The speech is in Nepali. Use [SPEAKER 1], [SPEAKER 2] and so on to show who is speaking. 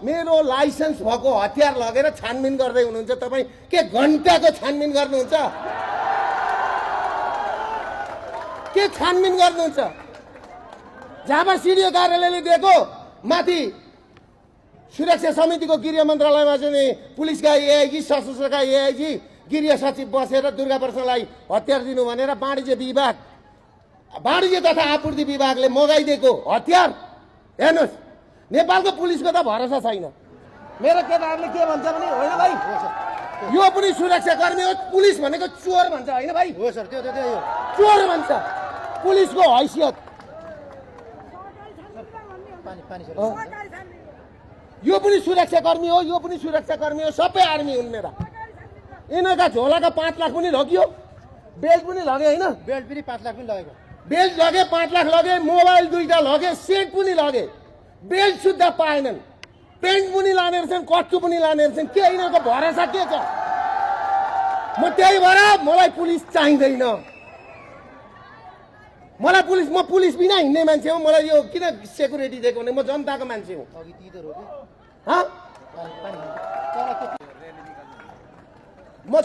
[SPEAKER 1] मेरो लाइसेन्स भएको हतियार लगेर छानबिन गर्दै हुनुहुन्छ तपाईँ के घण्टाको छानबिन गर्नुहुन्छ के छानबिन गर्नुहुन्छ झापा सिडिओ कार्यालयले दिएको माथि सुरक्षा समितिको गृह मन्त्रालयमा चाहिँ पुलिसका एआइजी सशस्त्रका एआइजी गृह सचिव बसेर दुर्गा प्रसादलाई हतियार दिनु भनेर वाणिज्य तथा आपूर्ति विभागले मगाइदिएको हतियार हेर्नुहोस् नेपालको पुलिसको त भरोसा छैन मेरो केटाहरूले के भन्छ भने होइन भाइ यो पनि सुरक्षाकर्मी हो पुलिस भनेको चोर भन्छ होइन भाइ
[SPEAKER 2] हो सर त्यो
[SPEAKER 1] चोर भन्छ पुलिसको हैसियत यो पनि सुरक्षाकर्मी हो यो पनि सुरक्षाकर्मी हो सबै आर्मी हुन् मेरा यिनीहरूका झोलाका 5 लाख पनि लग्यो बेल्ट पनि लगे होइन
[SPEAKER 2] बेल्ट पनि 5 लाख पनि लगेको
[SPEAKER 1] बेल्ट लगे 5 लाख लगे मोबाइल 2टा लगे सेट पनि लगे बेल्ट सुद्धा पाएनन् पेन्ट पनि लाने रहेछन् कट्टु पनि लाने रहेछन् के यिनीहरूको भरोसा के छ म त्यही भएर मलाई पुलिस चाहिँदैन मलाई पुलिस म पुलिस बिना हिँड्ने मान्छे हो मलाई यो किन सेक्युरिटी दिएको भने म जनताको मान्छे हुँ
[SPEAKER 2] अघि ती त रोके
[SPEAKER 1] हाँ
[SPEAKER 2] पानी
[SPEAKER 1] म